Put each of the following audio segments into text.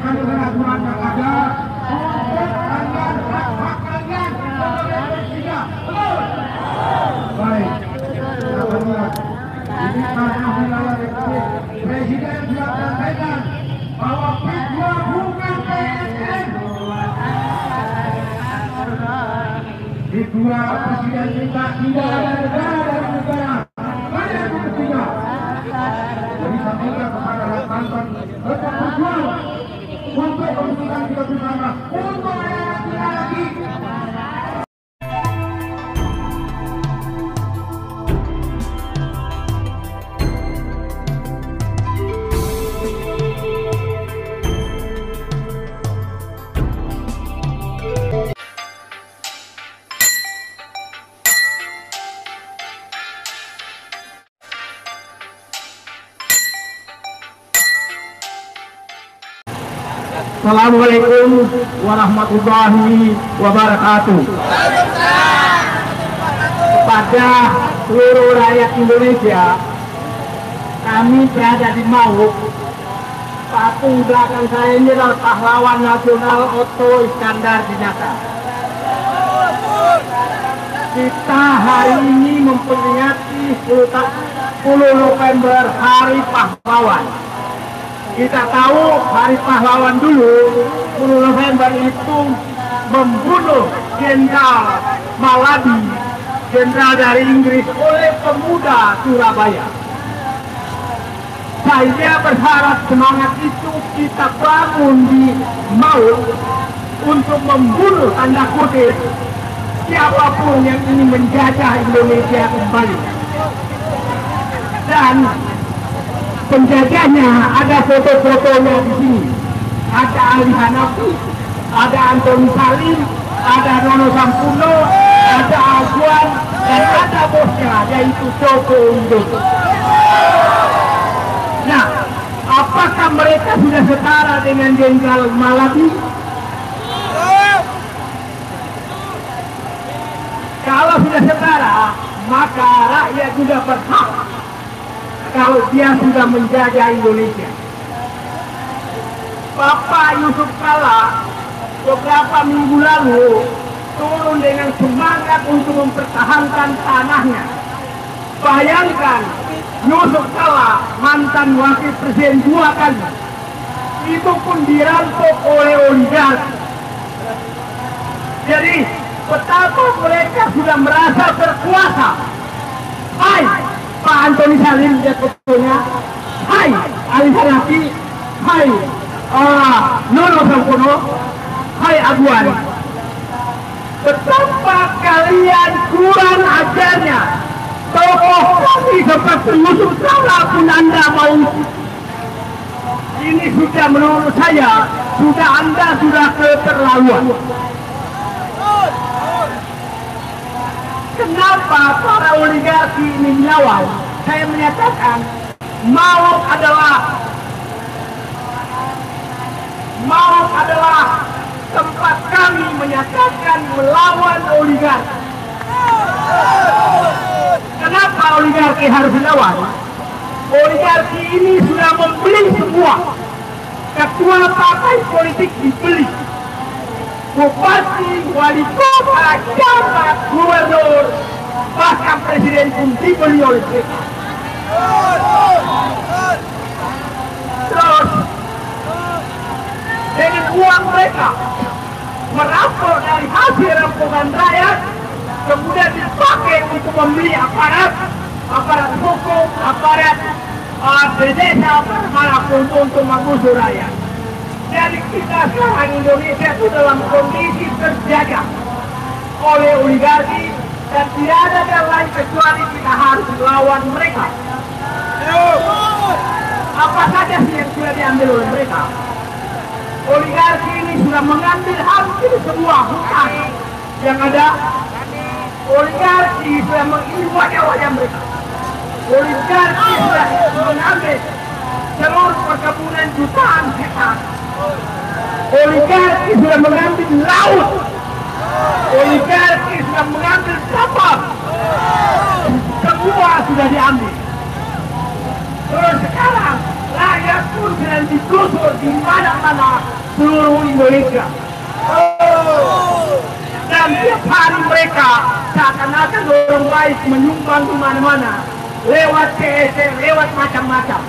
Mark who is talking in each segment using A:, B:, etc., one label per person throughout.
A: mekanisme-aturan yang ada untuk kalian, hak-hak kalian sebagai manusia. Baik, kita lihat. Ini karena wilayah Republik Presiden sudah sampaikan bahwa P2 bukan PSN. P2 Presiden minta tidak ada negara dari negara. Mana yang ketiga? Jadi sampaikan kepada rekan-rekan tetap berjuang untuk kepentingan kita bersama, untuk anak kita lagi. Assalamualaikum warahmatullahi wabarakatuh. Kepada seluruh rakyat Indonesia, kami berada di Mauk. Patung belakang saya ini adalah pahlawan nasional Otto Iskandar Dinata. Kita hari ini memperingati 10 November Hari Pahlawan. Kita tahu Hari Pahlawan dulu 10 November itu membunuh Jenderal Maladi, jenderal dari Inggris, oleh pemuda Surabaya. Saya berharap semangat itu kita bangun di Mauk untuk membunuh tanda kutip siapapun yang ingin menjajah Indonesia kembali. Dan penjajahnya ada foto-fotonya di sini. Ada Ali Hanafi, ada Antoni Salim, ada Nono Sampuno, ada Aguan, dan ada bosnya yaitu Joko Widodo. Nah, apakah mereka sudah setara dengan Jenderal Maladi? Kalau sudah setara, maka rakyat juga berhak kalau dia sudah menjajah Indonesia. Bapak Yusuf Kala beberapa minggu lalu turun dengan semangat untuk mempertahankan tanahnya. Bayangkan, Yusuf Kala mantan wakil presiden 2 kali, itu pun dirampok oleh oligarki. Jadi betapa mereka sudah merasa berkuasa. Hai Pak Antoni Salim, lihat fotonya. Hai Ali Hanafi, hai Nono Sampono, hai Aguan. Betapa kalian kurang ajarnya. Tokoh kami seperti Yusuf Kala pun Anda mau. Ini sudah, menurut saya, Anda sudah keterlaluan. Kenapa para oligarki ini melawan? Saya menyatakan Mauk adalah tempat kami menyatakan melawan oligarki. Kenapa oligarki harus dilawan? Oligarki ini sudah membeli semua. Ketua partai politik dibeli, bupati, wali kota, camat, gubernur, bahkan presiden pun dibeli oleh mereka. Terus dengan uang mereka merampok dari hasil rampokan rakyat, kemudian dipakai untuk membeli aparat hukum, aparat desa, manapun untuk mengusir rakyat. Jadi kita sekarang Indonesia itu dalam kondisi terjajah oleh oligarki, dan tidak ada yang lain kecuali kita harus melawan mereka. Apa saja sih yang sudah diambil oleh mereka? Oligarki ini sudah mengambil hampir semua hutan yang ada. Oligarki sudah mengirim wajah-wajah mereka. Oligarki sudah mengambil seluruh perkebunan jutaan hektar. Oligarki sudah mengambil laut. Oligarki sudah mengambil kapal. Semua sudah diambil. Terus sekarang rakyat pun sedang digusur di mana-mana seluruh Indonesia. Dan tiap hari mereka seakan-akan orang baik menyumbang di mana-mana lewat CSR, lewat macam-macam.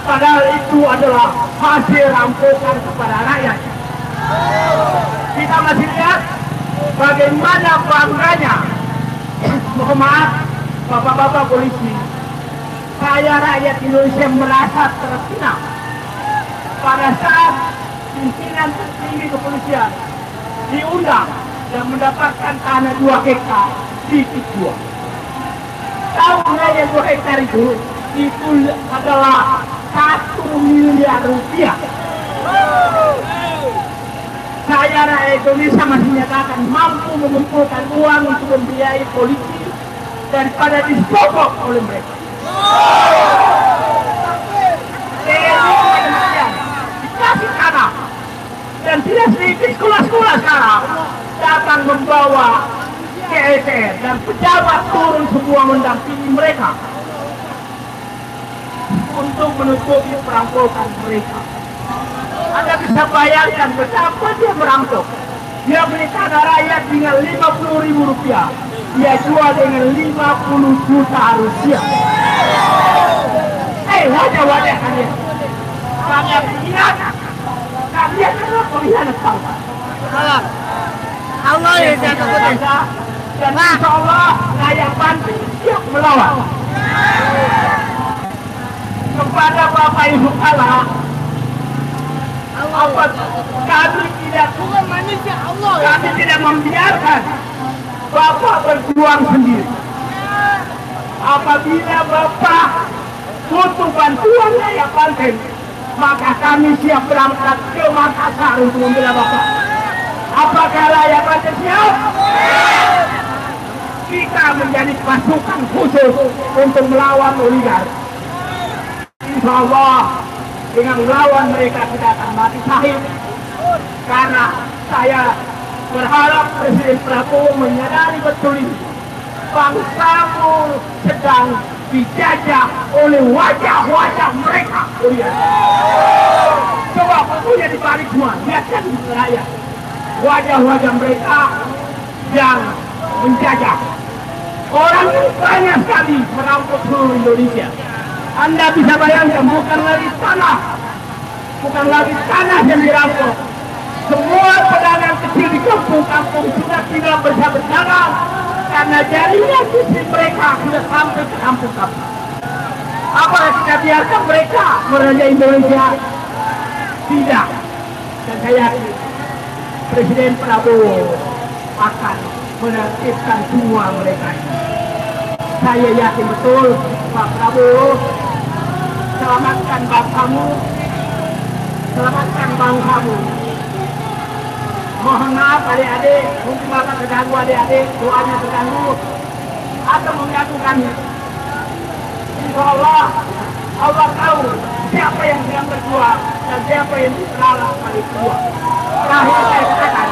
A: Padahal itu adalah hasil rampokan kepada rakyat. Kita masih lihat bagaimana bangganya, mohon maaf, bapak-bapak polisi, saya rakyat Indonesia merasa terhina pada saat pimpinan tertinggi kepolisian diundang dan mendapatkan tanah 2 hektar di Tidua. Tahu nggak yang 2 hektar itu adalah 1 miliar rupiah. Saya rakyat Indonesia masih nyatakan mampu mengumpulkan uang untuk membiayai polisi daripada disogok oleh mereka. Dikasih tanah dan tidak sedikit sekolah-sekolah sekarang datang membawa CSR dan pejabat turun semua mendampingi mereka untuk menutupi perampokan mereka. Anda bisa bayangkan betapa dia merampok. Dia beli tanah rakyat dengan 50.000 rupiah. Dia jual dengan 50 juta rupiah. Wajah-wajah kalian. Kalian ingat. Kalian adalah pengkhianat bangsa. Allah ya jaga bangsa. Dan insya Allah saya bantu siap melawan. Kepada Bapak Ibu kalah. Kami tidak membiarkan Bapak berjuang sendiri. Apabila Bapak butuh bantuan rakyat Banten, maka kami siap berangkat ke Makassar untuk membela Bapak. Apakah rakyat Banten siap? Kita menjadi pasukan khusus untuk melawan oligarki. Insya Allah dengan melawan mereka kita akan mati syahid. Karena saya berharap Presiden Prabowo menyadari betul ini. Bangsamu sedang dijajah oleh wajah-wajah mereka. Coba fotonya dibalik semua, lihatkan di rakyat. Wajah-wajah mereka yang menjajah. Orang yang banyak sekali merampok seluruh Indonesia. Anda bisa bayangkan, bukan lagi tanah yang dirampok. Semua pedagang kecil di kampung-kampung sudah tidak bisa berdagang karena jaringan bisnis mereka sudah sampai ke kampung-kampung. Apakah kita biarkan mereka merajai Indonesia? Tidak. Dan saya yakin Presiden Prabowo akan menertibkan semua mereka ini. Saya yakin betul Pak Prabowo, selamatkan bangsamu, selamatkan bangsamu. Mohon maaf adik-adik, mungkin Bapak terganggu adik-adik, doanya terganggu atau mengganggu kami. Insya Allah, Allah tahu siapa yang sedang berjuang dan siapa yang diserang paling tua. Terakhir saya katakan,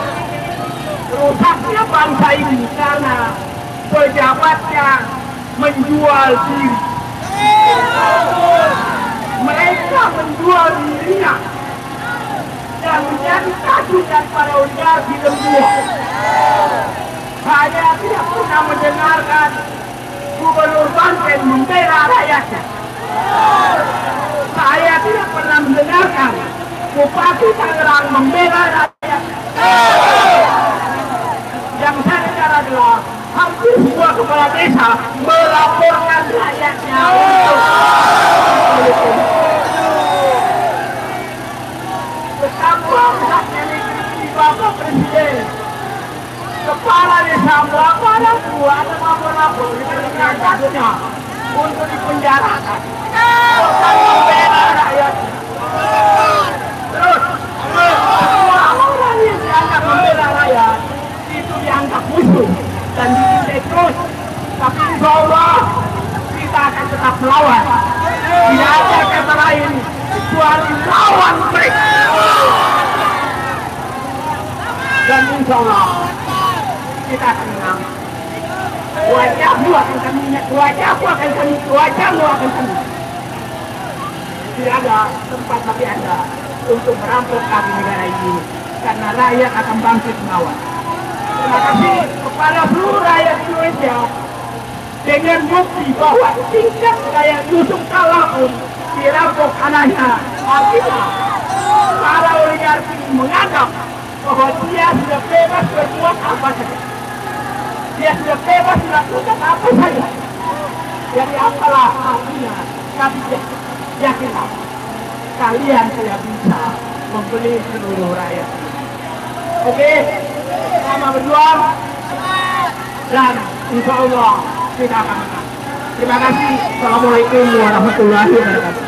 A: rusaknya bangsa ini karena pejabatnya menjual diri. Mereka menjual dirinya dan menjadi kaki daripada oligarki lembuah. Saya tidak pernah mendengarkan Gubernur Banten membela rakyatnya. Saya tidak pernah mendengarkan Bupati Tangerang membela rakyatnya. Yang saya dengar adalah hampir semua kepala desa melaporkan rakyatnya betapa besarnya negeri Bapak Presiden. Kepala desa melaporkan ada lapor-lapor dengan kasusnya untuk dipenjarakan. Bukan membela rakyat. Terus semua orang yang dianggap membela rakyat itu dianggap musuh dan diintai terus. Tapi insya Allah kita akan tetap melawan. Tidak ada kata lain kecuali lawan mereka. Dan insya Allah kita akan menang. Wajahmu akan kami ingat, wajahmu akan kami. tidak ada tempat bagi Anda untuk merampok kami negara ini, karena rakyat akan bangkit melawan. Terima kasih kepada seluruh rakyat Indonesia dengan bukti bahwa tingkat rakyat Yusuf Kala pun dirampok anaknya. Artinya para oligarki menganggap bahwa dia sudah bebas berbuat apa saja. Dia sudah bebas melakukan apa saja. Jadi apalah artinya kami yakinlah kalian tidak bisa membeli seluruh rakyat. Oke, sama berjuang dan insya Allah kita akan menang. Terima kasih. Assalamualaikum warahmatullahi wabarakatuh.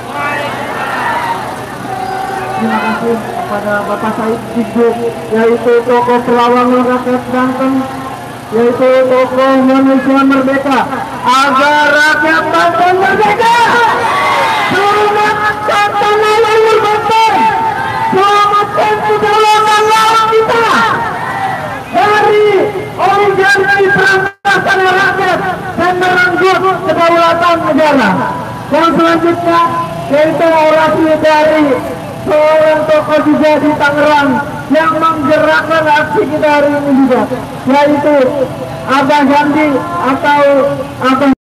B: Terima kasih kepada Bapak Said Didu, yaitu tokoh pelawang rakyat Banten, yaitu tokoh manusia merdeka, agar rakyat Banten merdeka. Selamatkan tanah leluhur Banten, selamatkan kedaulatan laut kita dari oligarki perampasan rakyat dan merenggut kedaulatan negara. Dan selanjutnya yaitu orasi dari seorang tokoh juga di Tangerang yang menggerakkan aksi kita hari ini juga, yaitu Abah Gandhi atau Abah